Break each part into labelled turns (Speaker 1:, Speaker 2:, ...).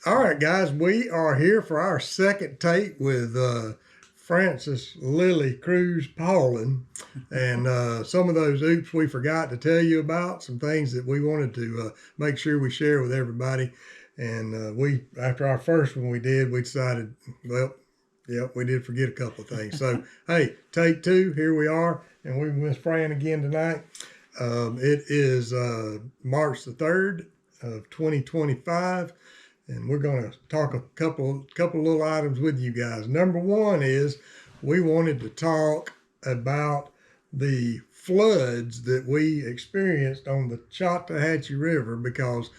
Speaker 1: All right, guys, we are here for our second take with Francis Lily Cruz Paulin, and some of those oops we forgot to tell you about, some things that we wanted to make sure we share with everybody. And we, after our first one we did, we decided, well, yep, we did forget a couple of things. So, hey, take two, here we are, and we Miss Fran again tonight. It is March the 3rd of 2025. And we're going to talk a couple little items with you guys. Number one is we wanted to talk about the floods that we experienced on the Chattahoochee River, because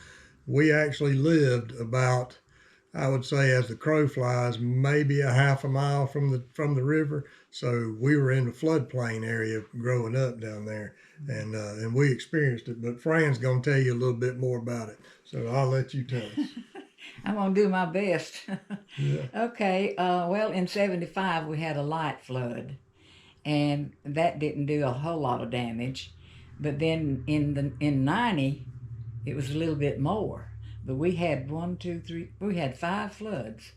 Speaker 1: we actually lived about, I would say, as the crow flies, maybe a half a mile from the river. So we were in the floodplain area growing up down there, and we experienced it. But Fran's going to tell you a little bit more about it. So I'll let you tell us.
Speaker 2: I'm going to do my best.
Speaker 1: Yeah.
Speaker 2: Okay, well, in 75, we had a light flood, and that didn't do a whole lot of damage. But then in 90, it was a little bit more. But we had we had 5 floods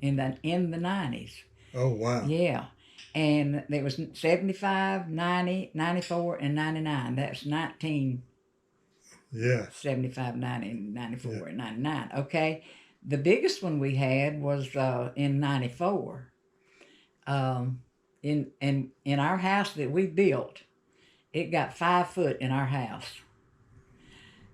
Speaker 2: in the 90s.
Speaker 1: Oh, wow.
Speaker 2: Yeah. And there was 75, 90, 94, and 99. That's 19.
Speaker 1: Yeah.
Speaker 2: 75, 90, 94,
Speaker 1: Yeah.
Speaker 2: and 99. Okay. The biggest one we had was in 94. In our house that we built, it got 5 foot in our house.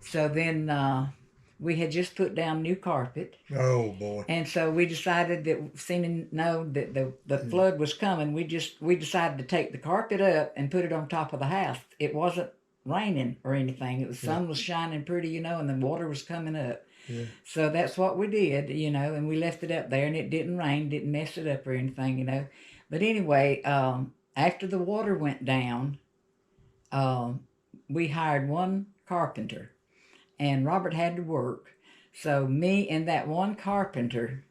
Speaker 2: So then we had just put down new carpet.
Speaker 1: Oh boy.
Speaker 2: And so we decided that, seeming to know that the flood was coming, we decided to take the carpet up and put it on top of the house. It wasn't raining or anything. The sun was shining pretty, and the water was coming up.
Speaker 1: Yeah.
Speaker 2: So that's what we did, and we left it up there, and it didn't rain, didn't mess it up or anything. But anyway, after the water went down, we hired one carpenter, and Robert had to work. So me and that one carpenter,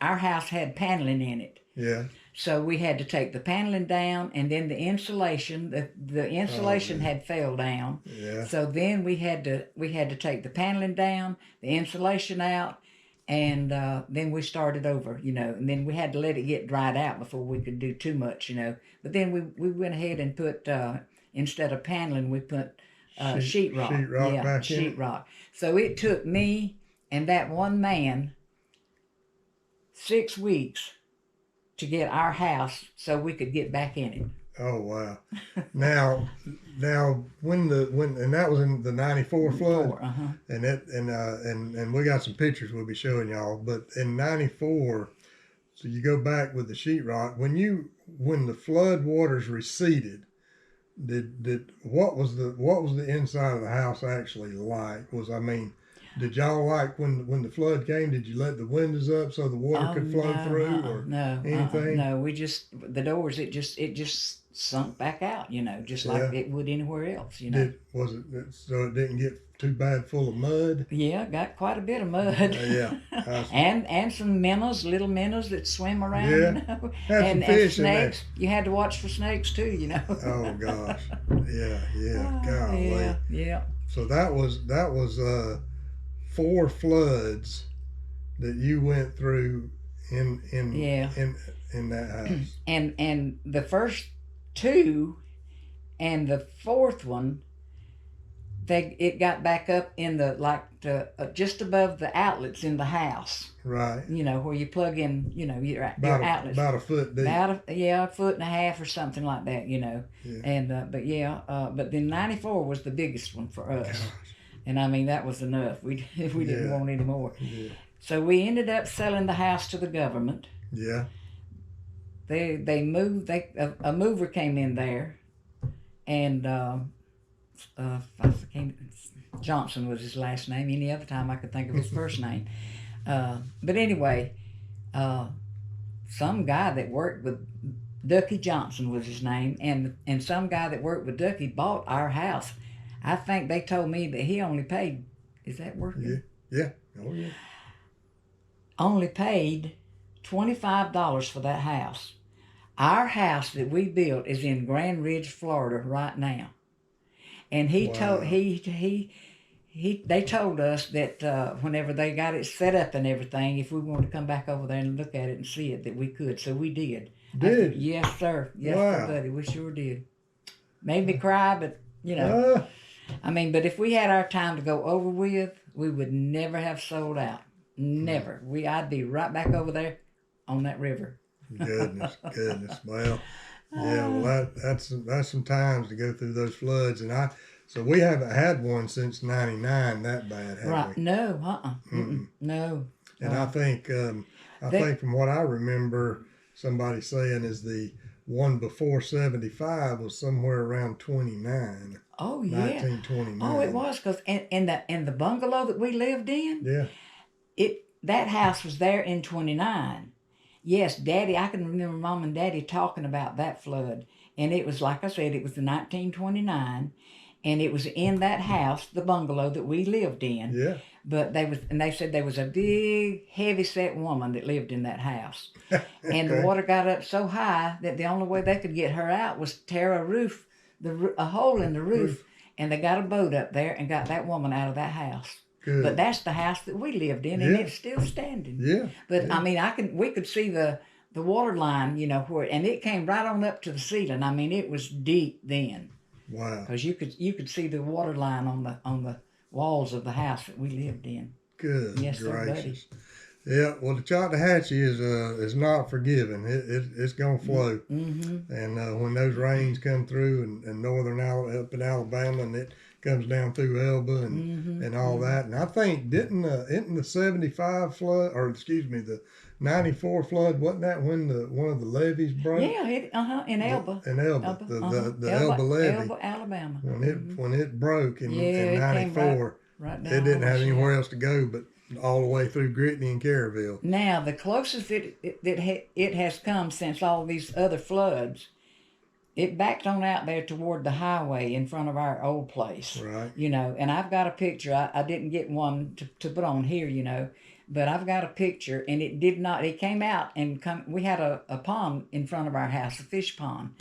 Speaker 2: our house had paneling in it.
Speaker 1: Yeah.
Speaker 2: So we had to take the paneling down, and then the insulation, the insulation had fell down.
Speaker 1: Yeah.
Speaker 2: So then we had to take the paneling down, the insulation out, and then we started over, and then we had to let it get dried out before we could do too much, But then we went ahead and put, instead of paneling, we put sheetrock.
Speaker 1: Sheetrock,
Speaker 2: yeah,
Speaker 1: back in.
Speaker 2: sheetrock. So it took me and that one man 6 weeks to get our house so we could get back in it.
Speaker 1: Oh wow. now when and that was in the 94 flood.
Speaker 2: Uh-huh.
Speaker 1: And we got some pictures we'll be showing y'all. But in 94, so you go back with the sheetrock, when the flood waters receded, what was the inside of the house actually like? Did y'all, like, when the flood came, did you let the windows up so the water could flow through or anything?
Speaker 2: No, the doors, it just sunk back out, just like it would anywhere else,
Speaker 1: So it didn't get too bad full of mud?
Speaker 2: Yeah, got quite a bit of mud.
Speaker 1: Yeah.
Speaker 2: and some minnows, little minnows that swim around,
Speaker 1: Yeah. Had some fish
Speaker 2: and
Speaker 1: in
Speaker 2: snakes.
Speaker 1: there.
Speaker 2: You had to watch for snakes too,
Speaker 1: Oh gosh. Yeah. Golly.
Speaker 2: Yeah.
Speaker 1: So that was 4 floods that you went through in that house.
Speaker 2: And the first 2 and the 4th one, it got back up in just above the outlets in the house.
Speaker 1: Right.
Speaker 2: Where you plug in, your outlets.
Speaker 1: About a foot deep.
Speaker 2: A foot and a half or something like that,
Speaker 1: Yeah.
Speaker 2: And but then 94 was the biggest one for us.
Speaker 1: Gosh.
Speaker 2: And I mean, that was enough. We didn't want any more.
Speaker 1: Yeah.
Speaker 2: So we ended up selling the house to the government.
Speaker 1: Yeah.
Speaker 2: They moved. A mover came in there, and Johnson was his last name. Any other time I could think of his first name. But anyway, some guy that worked with Ducky Johnson was his name, and some guy that worked with Ducky bought our house. I think they told me that he only paid. Is that working?
Speaker 1: Yeah. Oh yeah.
Speaker 2: Only paid $25 for that house. Our house that we built is in Grand Ridge, Florida, right now. And he told they told us that whenever they got it set up and everything, if we wanted to come back over there and look at it and see it, that we could. So we did.
Speaker 1: Did?
Speaker 2: Yes, sir. Yes,
Speaker 1: Wow.
Speaker 2: sir, buddy. We sure did. Made me cry, but I mean, but if we had our time to go over with, we would never have sold out. Never. I'd be right back over there on that river.
Speaker 1: Goodness. Well, yeah. Well, that's some times to go through those floods, and so we haven't had one since '99 that bad, have
Speaker 2: Right?
Speaker 1: we?
Speaker 2: No. No.
Speaker 1: And I think from what I remember, somebody saying is the one before '75 was somewhere around 29.
Speaker 2: Oh yeah.
Speaker 1: 1929.
Speaker 2: Oh, it was because in the bungalow that we lived in.
Speaker 1: Yeah.
Speaker 2: That house was there in 29. Yes, Daddy, I can remember Mom and Daddy talking about that flood. And it was, like I said, it was the 1929. And it was in that house, the bungalow that we lived in.
Speaker 1: Yeah.
Speaker 2: But they said there was a big, heavy-set woman that lived in that house. And the water got up so high that the only way they could get her out was tear a hole in the roof. And they got a boat up there and got that woman out of that house.
Speaker 1: Good.
Speaker 2: But that's the house that we lived in, and it's still standing.
Speaker 1: Yeah.
Speaker 2: But I mean, we could see the water line, and it came right on up to the ceiling. I mean, it was deep then.
Speaker 1: Wow.
Speaker 2: Because you could see the water line on the walls of the house that we lived in.
Speaker 1: Good
Speaker 2: yes,
Speaker 1: gracious.
Speaker 2: Sir, buddy.
Speaker 1: Yeah, well, the Chattahoochee is not forgiving. It's gonna flow, and when those rains come through and up in Alabama, and it comes down through Elba and all that, and I think didn't the '75 flood, or excuse me, the '94 flood, wasn't that when one of the levees broke?
Speaker 2: Yeah, in Elba.
Speaker 1: The Elba levee,
Speaker 2: Elba, Alabama.
Speaker 1: When it broke in '94,
Speaker 2: right
Speaker 1: it didn't have anywhere else to go but all the way through Gritney and Caryville.
Speaker 2: Now, the closest it has come since all these other floods, it backed on out there toward the highway in front of our old place.
Speaker 1: Right.
Speaker 2: And I've got a picture. I didn't get one to put on here, but I've got a picture, and it came out we had a pond in front of our house, a fish pond.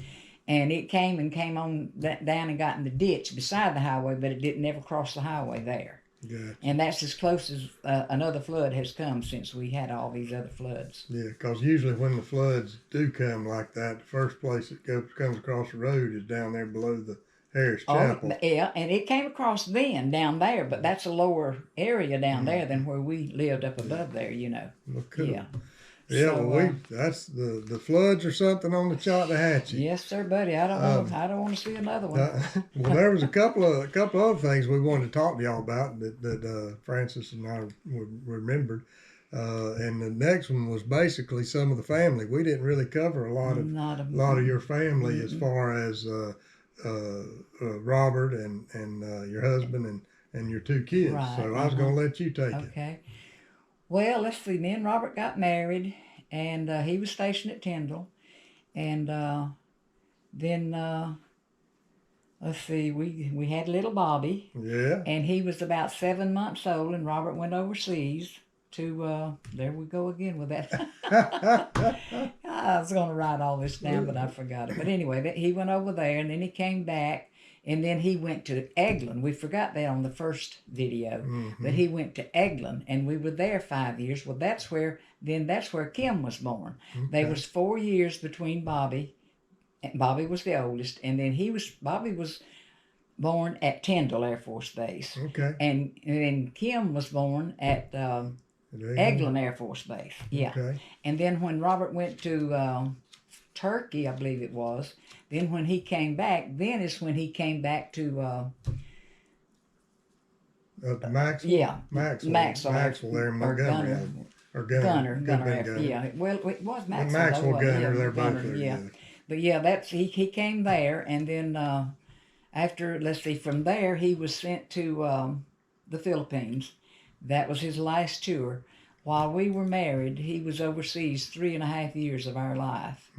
Speaker 2: And it came on down and got in the ditch beside the highway, but it didn't ever cross the highway there.
Speaker 1: Gotcha.
Speaker 2: And that's as close as another flood has come since we had all these other floods.
Speaker 1: Yeah, because usually when the floods do come like that, the first place it comes across the road is down there below the Harris Chapel.
Speaker 2: Oh, yeah, and it came across then down there, but that's a lower area down there than where we lived up above there,
Speaker 1: Well, cool.
Speaker 2: Yeah.
Speaker 1: Yeah,
Speaker 2: So,
Speaker 1: that's the floods or something on the Chattahoochee.
Speaker 2: Yes, sir, buddy. I don't want to see another one.
Speaker 1: Well, there was a couple other things we wanted to talk to y'all about that Francis and I remembered, and the next one was basically some of the family. We didn't really cover a lot of your family as far as Robert and your husband and your two kids.
Speaker 2: Right,
Speaker 1: So I was going to let you take it.
Speaker 2: Okay. Well, let's see. Me and Robert got married, and he was stationed at Tyndall. And then, let's see, we had little Bobby.
Speaker 1: Yeah.
Speaker 2: And he was about 7 months old, and Robert went overseas to, there we go again with that. I was going to write all this down, but I forgot it. But anyway, he went over there, and then he came back. And then he went to Eglin. We forgot that on the first video. But he went to Eglin, and we were there 5 years. Well, that's where Kim was born. Okay. There was 4 years between Bobby. Bobby was the oldest, and then Bobby was born at Tyndall Air Force Base.
Speaker 1: Okay.
Speaker 2: And then Kim was born at Eglin Air Force Base. Yeah.
Speaker 1: Okay.
Speaker 2: And then when Robert went to Turkey, I believe it was. Then when he came back, is when he came back to
Speaker 1: Maxwell.
Speaker 2: Yeah,
Speaker 1: Maxwell there in Montgomery.
Speaker 2: Gunner. Yeah, well, it was Maxwell.
Speaker 1: Maxwell Gunner, they're both
Speaker 2: Gunner,
Speaker 1: there.
Speaker 2: Yeah, but yeah, he came there, and then after, let's see, from there he was sent to the Philippines. That was his last tour. While we were married, he was overseas 3.5 years of our life.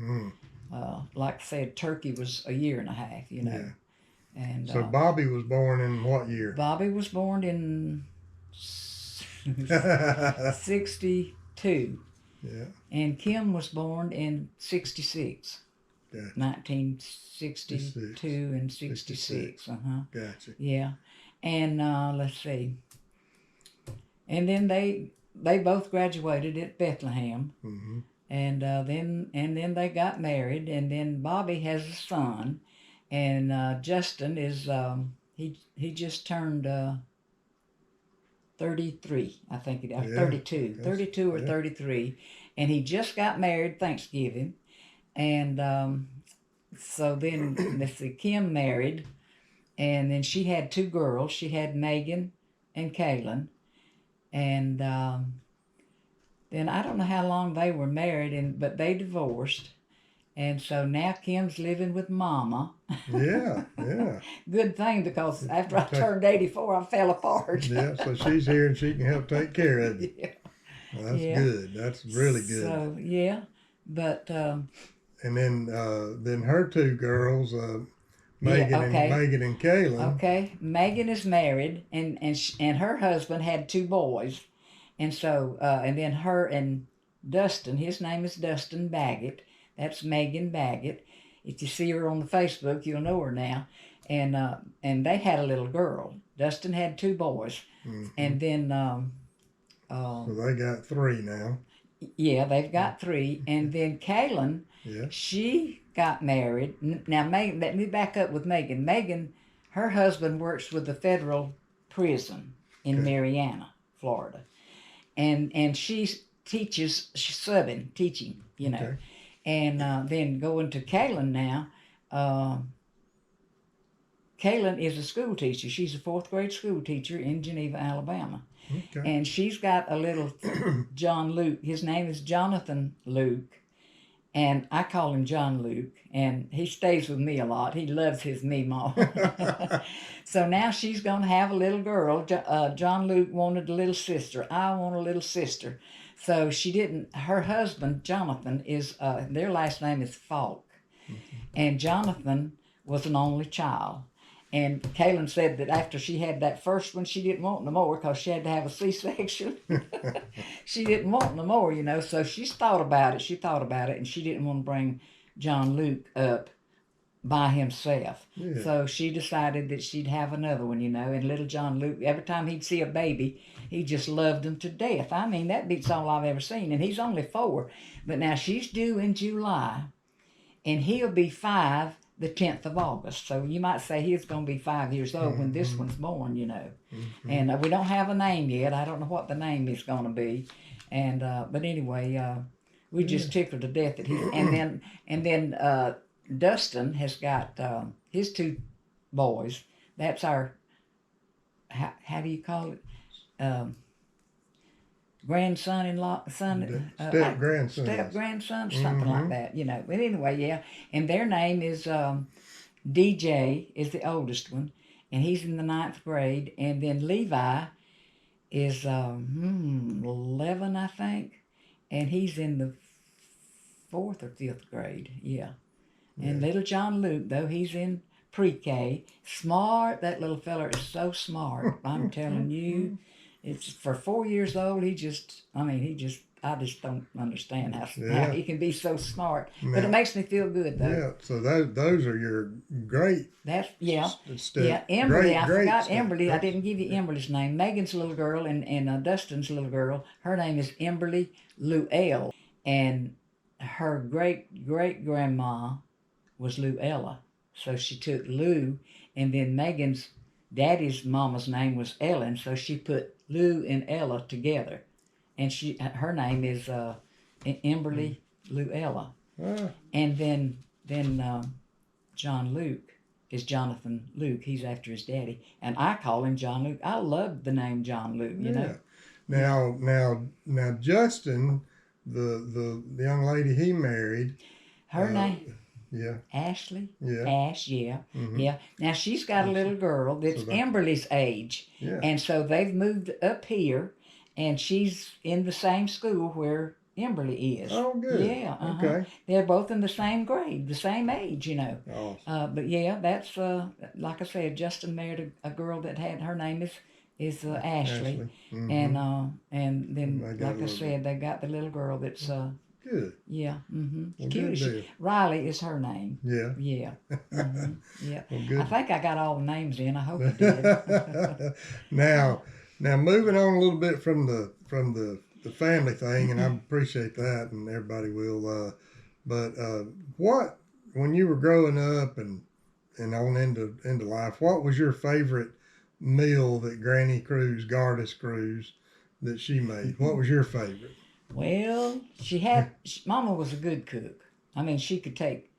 Speaker 2: Like I said, Turkey was 1.5 years,
Speaker 1: Yeah.
Speaker 2: And
Speaker 1: so Bobby was born in what year?
Speaker 2: Bobby was born in 62.
Speaker 1: Yeah.
Speaker 2: And Kim was born in 66.
Speaker 1: Gotcha.
Speaker 2: 1962 and 66.
Speaker 1: Gotcha.
Speaker 2: Yeah. And let's see. And then they both graduated at Bethlehem.
Speaker 1: Mm-hmm.
Speaker 2: And then they got married, and then Bobby has a son, and Justin is he just turned 33, I think it is,
Speaker 1: Yeah.
Speaker 2: 32, 32 or
Speaker 1: Yeah.
Speaker 2: 33, and he just got married Thanksgiving, and so then let's see, Kim married, and then she had two girls. She had Megan and Kaylin, and then I don't know how long they were married, but they divorced. And so now Kim's living with Mama.
Speaker 1: Yeah, yeah.
Speaker 2: Good thing, because after I turned 84, I fell apart.
Speaker 1: Yeah, so she's here and she can help take care of you.
Speaker 2: Yeah.
Speaker 1: Well, that's
Speaker 2: Yeah.
Speaker 1: good. That's really good.
Speaker 2: So yeah, but
Speaker 1: And then her two girls, Megan
Speaker 2: okay.
Speaker 1: and Kaylin.
Speaker 2: Okay, Megan is married, and her husband had two boys, and so and then her and Dustin, his name is Dustin Baggett. That's Megan Baggett. If you see her on the Facebook, you'll know her now. And they had a little girl. Dustin had two boys,
Speaker 1: Mm-hmm.
Speaker 2: and then
Speaker 1: So they got three now.
Speaker 2: yeah, they've got three, and then Kaylin,
Speaker 1: Yeah.
Speaker 2: she got married. Now, Megan, let me back up with Megan. Megan, her husband works with the federal prison in
Speaker 1: Okay.
Speaker 2: Marianna, Florida, and she teaches, she's subbing, teaching, you know.
Speaker 1: Okay.
Speaker 2: And then going to Kaylin now. Kaylin is a school teacher. She's a fourth grade school teacher in Geneva, Alabama.
Speaker 1: Okay.
Speaker 2: And she's got a little John Luke. His name is Jonathan Luke. And I call him John Luke. And he stays with me a lot. He loves his meemaw. So now she's going to have a little girl. John Luke wanted a little sister. I want a little sister. So she didn't. Her husband, Jonathan, is their last name is Falk. Mm-hmm. And Jonathan was an only child. And Kaylin said that after she had that first one, she didn't want no more because she had to have a C-section. She didn't want no more, you know. So she's thought about it. She thought about it, and she didn't want to bring John Luke up by himself.
Speaker 1: Yeah.
Speaker 2: So she decided that she'd have another one, you know. And little John Luke, every time he'd see a baby, he just loved him to death. I mean, that beats all I've ever seen. And he's only 4. But now she's due in July, and he'll be 5 the 10th of August. So you might say he's going to be 5 years old when this one's born, you know. Mm-hmm. And we don't have a name yet. I don't know what the name is going to be. And but anyway, we just tickled to death that he. And then Dustin has got his 2 boys. That's our, how do you call it? Grandson-in-law,
Speaker 1: step-grandson.
Speaker 2: Step-grandson, something like that, you know. But anyway, yeah. And their name is DJ is the oldest one, and he's in the 9th grade. And then Levi is 11, I think, and he's in the 4th or 5th grade, yeah. And little John Luke, though, he's in pre-K. Smart, that little feller is so smart. I'm telling you. It's for 4 years old. I just don't understand how he can be so smart. Now, but it makes me feel good, though.
Speaker 1: Yeah, so those are your great.
Speaker 2: That's, yeah.
Speaker 1: Step.
Speaker 2: Yeah, Emberly, I forgot
Speaker 1: step.
Speaker 2: Emberly. I didn't give you Emberly's name. Megan's little girl and Dustin's little girl, her name is Emberly Luell. And her great-great-grandma was Luella. So she took Lou, and then Megan's daddy's mama's name was Ellen, so she put Lou and Ella together, and her name is Emberly Luella. And then John Luke is Jonathan Luke. He's after his daddy, and I call him John Luke. I love the name John Luke. You know.
Speaker 1: Now Justin, the young lady he married,
Speaker 2: her name.
Speaker 1: Yeah.
Speaker 2: Ashley?
Speaker 1: Yeah.
Speaker 2: Ash, yeah. Mm-hmm. Yeah. Now, she's got a little girl that's Emberly's age.
Speaker 1: Yeah.
Speaker 2: And so they've moved up here, and she's in the same school where Emberly is.
Speaker 1: Oh, good.
Speaker 2: Yeah.
Speaker 1: Okay.
Speaker 2: They're both in the same grade, the same age, you know.
Speaker 1: Awesome.
Speaker 2: But, yeah, that's, like I said, Justin married a girl that had, her name is Ashley. Mm-hmm. And then, like I said, they got the little girl that's
Speaker 1: Good.
Speaker 2: Yeah.
Speaker 1: Well,
Speaker 2: Cute
Speaker 1: good
Speaker 2: as
Speaker 1: deal.
Speaker 2: Riley is her name.
Speaker 1: Yeah.
Speaker 2: Yeah. Yeah.
Speaker 1: Well,
Speaker 2: I
Speaker 1: good.
Speaker 2: think I got all the names in. I hope I did.
Speaker 1: now, now moving on a little bit from the family thing, and I appreciate that, and everybody will. But what when you were growing up and on into life, what was your favorite meal that Granny Cruz, Goddess Cruz, that she made? What was your favorite?
Speaker 2: Well, Mama was a good cook. I mean, she could take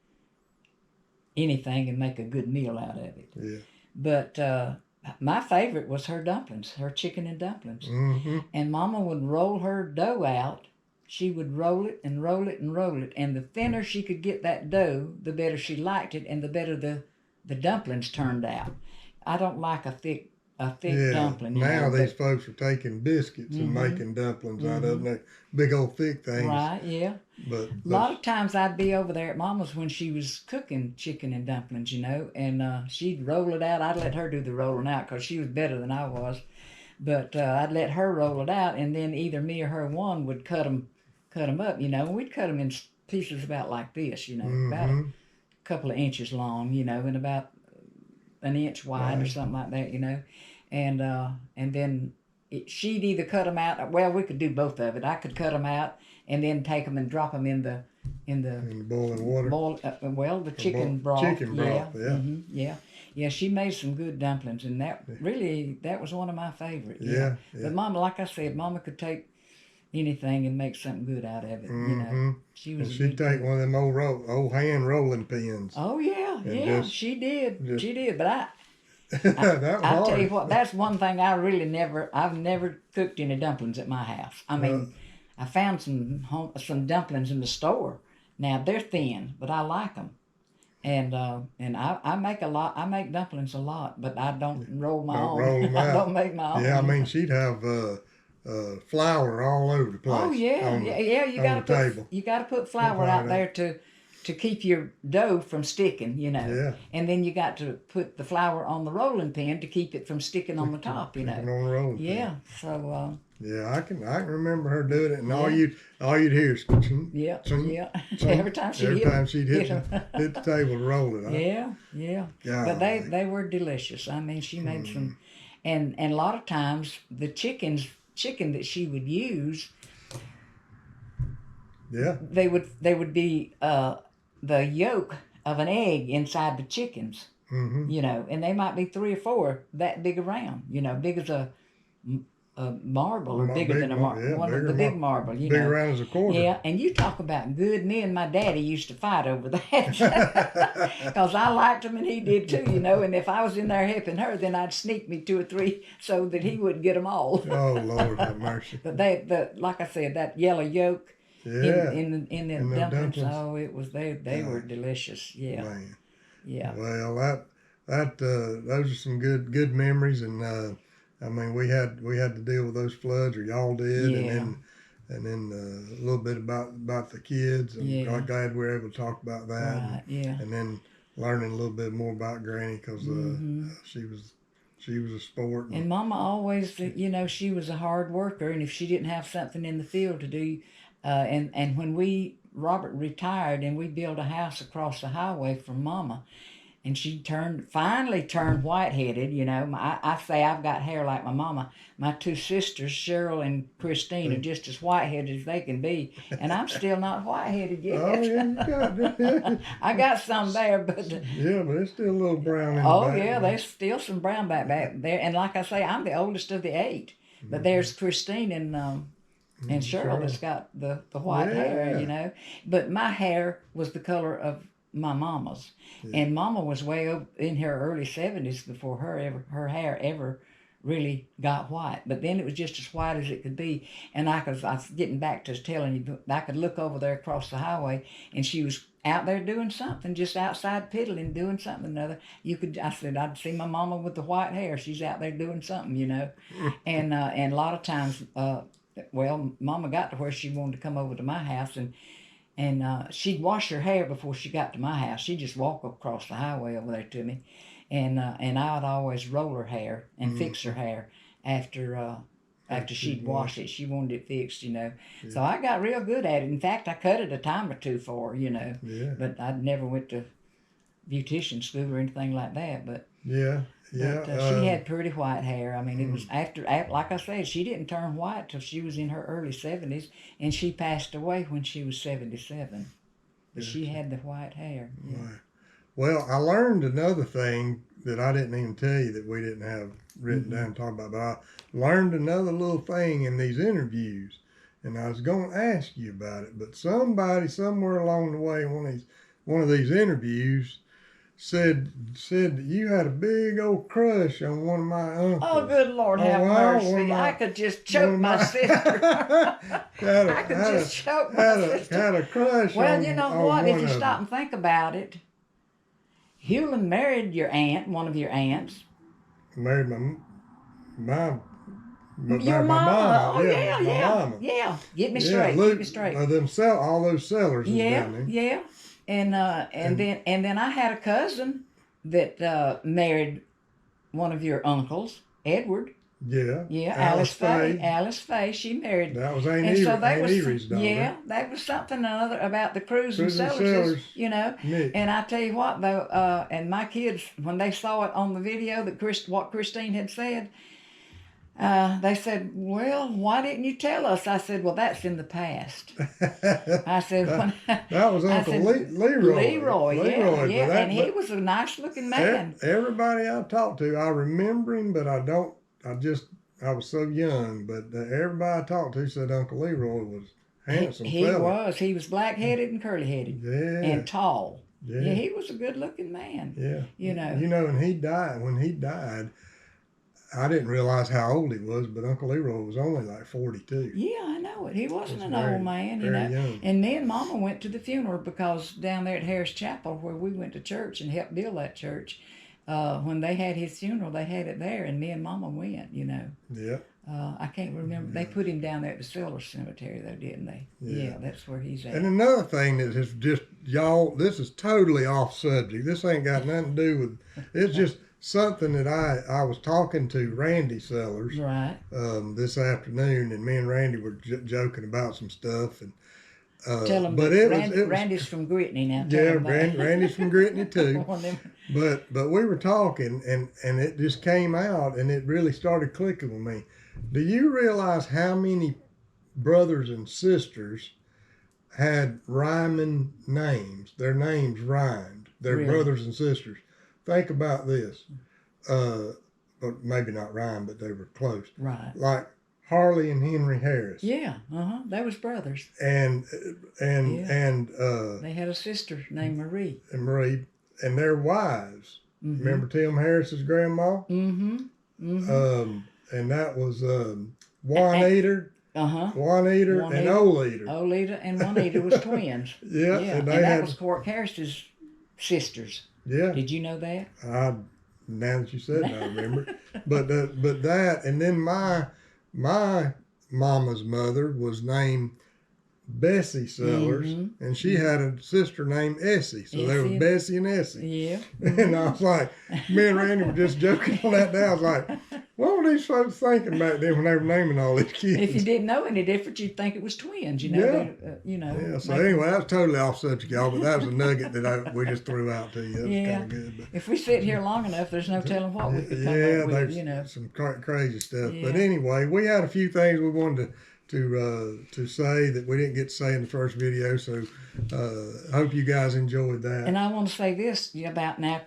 Speaker 2: anything and make a good meal out of it.
Speaker 1: Yeah.
Speaker 2: But my favorite was her dumplings, her chicken and dumplings.
Speaker 1: Mm-hmm.
Speaker 2: And Mama would roll her dough out. She would roll it and roll it and roll it. And the thinner she could get that dough, the better she liked it, and the better the dumplings turned out. I don't like a thick
Speaker 1: Yeah.
Speaker 2: dumpling.
Speaker 1: Now these folks are taking biscuits and
Speaker 2: Mhm.
Speaker 1: making dumplings out of them, big old thick things.
Speaker 2: Right, yeah.
Speaker 1: But
Speaker 2: A lot of times I'd be over there at Mama's when she was cooking chicken and dumplings, and she'd roll it out. I'd let her do the rolling out because she was better than I was. But I'd let her roll it out, and then either me or her one would cut them up, and we'd cut them in pieces about like this, about a couple of inches long, and about an inch wide or something like that, and then she'd either cut them out. Well, we could do both of it. I could cut them out and then take them and drop them in the
Speaker 1: boiling water.
Speaker 2: The chicken broth.
Speaker 1: Chicken broth, yeah.
Speaker 2: Yeah. Yeah, she made some good dumplings, and that was one of my favorites.
Speaker 1: Yeah.
Speaker 2: But Mama, like I said, Mama could take anything and make something good out of it. She was.
Speaker 1: She'd take one of them old hand rolling pins.
Speaker 2: Oh yeah, she did. She did, but I
Speaker 1: that was
Speaker 2: I tell you
Speaker 1: hard.
Speaker 2: what, that's one thing I've never cooked any dumplings at my house. I mean, I found some dumplings in the store. Now they're thin, but I like them. And I make a lot. I make dumplings a lot, but I don't roll my own.
Speaker 1: Roll them
Speaker 2: I
Speaker 1: out.
Speaker 2: don't make my own.
Speaker 1: Yeah, I mean she'd have flour all over the place.
Speaker 2: Oh yeah, yeah. You gotta put flour out there to keep your dough from sticking,
Speaker 1: Yeah.
Speaker 2: And then you got to put the flour on the rolling pin to keep it from sticking on the top,
Speaker 1: Keep it on the rolling
Speaker 2: Yeah.
Speaker 1: pin.
Speaker 2: So.
Speaker 1: Yeah, I can remember her doing it, and all you'd hear is ching,
Speaker 2: Yeah.
Speaker 1: ching,
Speaker 2: Yeah.
Speaker 1: ching.
Speaker 2: Every time she'd
Speaker 1: hit the table to roll it.
Speaker 2: Yeah.
Speaker 1: God.
Speaker 2: But they were delicious. I mean, she made some, and a lot of times the chicken that she would use,
Speaker 1: Yeah.
Speaker 2: they would be the yolk of an egg inside the chickens, and they might be 3 or 4 that big around, big as a marble or bigger than a marble, one of the big marble,
Speaker 1: Big around as a quarter.
Speaker 2: Yeah, and you talk about good. Me and my daddy used to fight over that because I liked him and he did too, And if I was in there helping her, then I'd sneak me 2 or 3 so that he wouldn't get them all.
Speaker 1: Oh Lord, have mercy.
Speaker 2: But like I said, that yellow yolk in the dumplings. Oh, it was they were delicious. Yeah,
Speaker 1: Man.
Speaker 2: Yeah.
Speaker 1: Well, those are some good memories, and I mean we had to deal with those floods, or y'all did, and then a little bit about the kids, and I'm glad we were able to talk about that.
Speaker 2: Right. Yeah.
Speaker 1: And then learning a little bit more about Granny because she was a sport.
Speaker 2: And Mama always, she was a hard worker, and if she didn't have something in the field to do, and when Robert retired and we built a house across the highway from Mama, and she finally turned white-headed, I say I've got hair like my mama. My 2 sisters, Cheryl and Christine, are just as white-headed as they can be, and I'm still not white-headed yet.
Speaker 1: Oh, yeah, you got
Speaker 2: I got some there, but...
Speaker 1: Yeah, but it's still a little brown in the back.
Speaker 2: Yeah, there's still some brown back there. And like I say, I'm the oldest of the 8. But there's Christine and Cheryl that's got the white hair, But my hair was the color of my mama's. Yeah. And Mama was way up in her early 70s before her hair ever really got white. But then it was just as white as it could be. And I was getting back to telling you, I could look over there across the highway, and she was out there doing something, just outside piddling, doing something or another. I said, I'd see my mama with the white hair. She's out there doing something, And a lot of times, Mama got to where she wanted to come over to my house, and she'd wash her hair before she got to my house. She'd just walk across the highway over there to me, and I'd always roll her hair and fix her hair after after she'd washed it. She wanted it fixed,
Speaker 1: Yeah.
Speaker 2: So I got real good at it. In fact, I cut it a time or two for her,
Speaker 1: Yeah.
Speaker 2: But I never went to beautician school or anything like that. But
Speaker 1: Yeah.
Speaker 2: she had pretty white hair. I mean, it was after, like I said, she didn't turn white till she was in her early 70s, and she passed away when she was 77. But she had the white hair. Yeah.
Speaker 1: Right. Well, I learned another thing that I didn't even tell you that we didn't have written down and talk about, but I learned another little thing in these interviews, and I was going to ask you about it, but somebody somewhere along the way, one of these interviews, said that you had a big old crush on one of my uncles.
Speaker 2: Oh, good Lord, have mercy! I could just choke my sister. I could just choke my sister.
Speaker 1: Had a crush.
Speaker 2: Well, you know what? If you stop
Speaker 1: them.
Speaker 2: and think about it, Hewlin married your aunt, one of your aunts.
Speaker 1: Married
Speaker 2: Your mama. Oh,
Speaker 1: yeah. Mama.
Speaker 2: Yeah. Get me straight. Get me straight.
Speaker 1: All those sellers.
Speaker 2: Yeah,
Speaker 1: down there.
Speaker 2: yeah. And then I had a cousin that married one of your uncles, Edward.
Speaker 1: Yeah.
Speaker 2: Yeah, Alice Faye. Alice Faye. She married.
Speaker 1: That was Aunt Erie's daughter.
Speaker 2: Yeah, that was something another about the Cruise and Sellers,
Speaker 1: Nick.
Speaker 2: And I tell you what though, and my kids, when they saw it on the video what Christine had said, they said, "Well, why didn't you tell us?" I said, "Well, that's in the past." I said,
Speaker 1: that was Uncle Leroy.
Speaker 2: Leroy, yeah. And he was a nice-looking man.
Speaker 1: Everybody I talked to, I remember him, but I don't. I was so young, but everybody I talked to said Uncle Leroy was handsome.
Speaker 2: He was. He was black-headed and curly-headed.
Speaker 1: Yeah.
Speaker 2: And tall.
Speaker 1: Yeah.
Speaker 2: He was a good-looking man.
Speaker 1: Yeah. And when he died, I didn't realize how old he was, but Uncle Leroy was only like 42.
Speaker 2: Yeah, I know it. He wasn't an old man,
Speaker 1: Young.
Speaker 2: And me and Mama went to the funeral because down there at Harris Chapel, where we went to church and helped build that church, when they had his funeral, they had it there, and me and Mama went,
Speaker 1: Yeah.
Speaker 2: I can't remember. They put him down there at the Sellers Cemetery, though, didn't they? Yeah, that's where he's at.
Speaker 1: And another thing that is just, y'all, this is totally off subject. This ain't got nothing to do with, it's just something that I was talking to Randy Sellers this afternoon, and me and Randy were joking about some stuff. And
Speaker 2: tell him Randy's from Gritney now.
Speaker 1: Yeah, Randy's from Gritney too. But we were talking, and it just came out, and it really started clicking with me. Do you realize how many brothers and sisters had rhyming names? Their names rhymed. They're brothers and sisters. Think about this. Or maybe not rhyme, but they were close.
Speaker 2: Right.
Speaker 1: Like Harley and Henry Harris.
Speaker 2: Yeah, they was brothers.
Speaker 1: And
Speaker 2: they had a sister named Marie.
Speaker 1: And their wives. Mm-hmm. Remember Tim Harris's grandma? Mm-hmm. And that was Juanita. Juanita and Olita.
Speaker 2: Olita and Juanita was twins.
Speaker 1: Yeah.
Speaker 2: And that was Cork Harris's sisters.
Speaker 1: Yeah.
Speaker 2: Did you know that?
Speaker 1: Now that you said it, I remember. but that, and then my mama's mother was named Bessie Sellers, and she had a sister named Essie. So there was Bessie and Essie.
Speaker 2: Yeah.
Speaker 1: And I was like, me and Randy were just joking on that day. I was like, what were these folks thinking back then when they were naming all these kids?
Speaker 2: If you didn't know any different, you'd think it was twins,
Speaker 1: Yeah. So anyway, that's totally off subject, y'all, but that was a nugget that we just threw out to you. That was kind of good. But
Speaker 2: if we sit here long enough, there's no telling what we could come up with,
Speaker 1: some crazy stuff. Yeah. But anyway, we had a few things we wanted to say that we didn't get to say in the first video, so hope you guys enjoyed that.
Speaker 2: And I want to say this about now.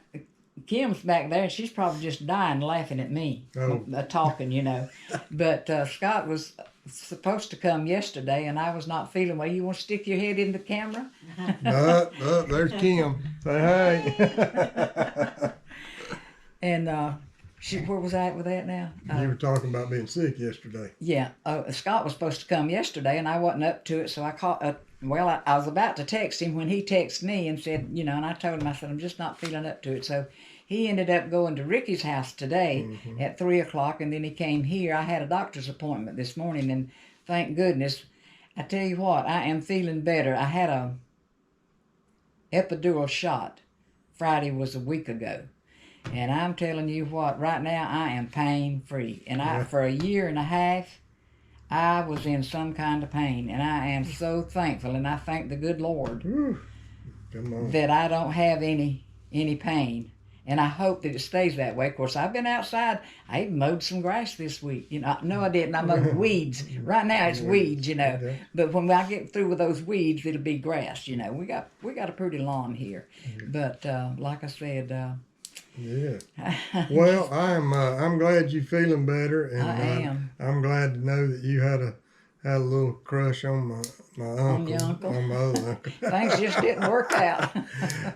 Speaker 2: Kim's back there, and she's probably just dying laughing at me, talking, But Scott was supposed to come yesterday, and I was not feeling well. You want to stick your head in the camera?
Speaker 1: There's Kim. Say hey.
Speaker 2: And where was I at with that now?
Speaker 1: You were talking about being sick yesterday.
Speaker 2: Yeah. Scott was supposed to come yesterday, and I wasn't up to it, so I called. I was about to text him when he texted me and said, and I told him, I said, I'm just not feeling up to it. So he ended up going to Ricky's house today at 3:00, and then he came here. I had a doctor's appointment this morning, and thank goodness. I tell you what, I am feeling better. I had a epidural shot. Friday was a week ago. And I'm telling you what, right now I am pain-free. And for a year and a half, I was in some kind of pain, and I am so thankful, and I thank the good Lord
Speaker 1: Come on.
Speaker 2: that I don't have any pain. And I hope that it stays that way. Of course, I've been outside. I even mowed some grass this week. No, I didn't. I mowed weeds. Right now it's weeds,
Speaker 1: Okay.
Speaker 2: But when I get through with those weeds, it'll be grass. We got a pretty lawn here. But like I said,
Speaker 1: Yeah. Well, I'm glad you're feeling better, and
Speaker 2: I am.
Speaker 1: I'm glad to know that you had a little crush on my uncle,
Speaker 2: your uncle?
Speaker 1: on my other uncle.
Speaker 2: Things just didn't work out.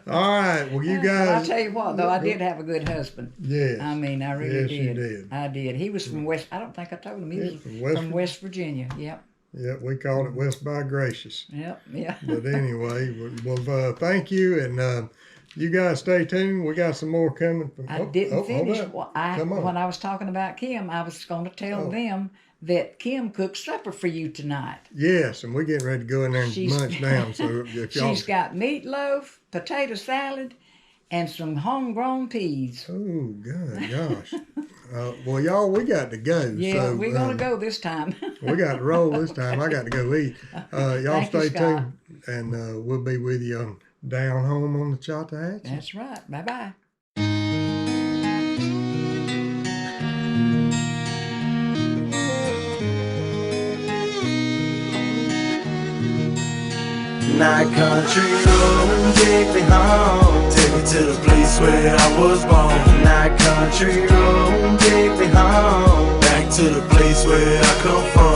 Speaker 1: All right. Well, you
Speaker 2: But I'll
Speaker 1: guys.
Speaker 2: tell you what, though, I did have a good husband.
Speaker 1: Yes.
Speaker 2: I mean, I really
Speaker 1: Yes,
Speaker 2: did.
Speaker 1: you did.
Speaker 2: I did. He was from West. I don't think I told him he was from West Virginia. Yep.
Speaker 1: Yep. We called it West by Gracious.
Speaker 2: Yep. Yeah.
Speaker 1: But anyway, well, thank you, and you guys stay tuned. We got some more coming.
Speaker 2: I didn't finish.
Speaker 1: Hold up. Come on.
Speaker 2: When I was talking about Kim, I was going to tell them that Kim cooked supper for you tonight.
Speaker 1: Yes, and we're getting ready to go in there and munch down. So if y'all,
Speaker 2: She's got meatloaf, potato salad, and some homegrown peas.
Speaker 1: oh God, gosh. Well, y'all, we got to go.
Speaker 2: Yeah,
Speaker 1: so,
Speaker 2: we're gonna go this time.
Speaker 1: We got to roll this time. I got to go eat. Y'all
Speaker 2: Thank you,
Speaker 1: stay
Speaker 2: Scott.
Speaker 1: tuned, and we'll be with you on Down Home on the Chattahoochee.
Speaker 2: That's right. Bye bye.
Speaker 3: Night country road, take me home. Take me to the place where I was born. Night country road, take me home. Back to the place where I come from.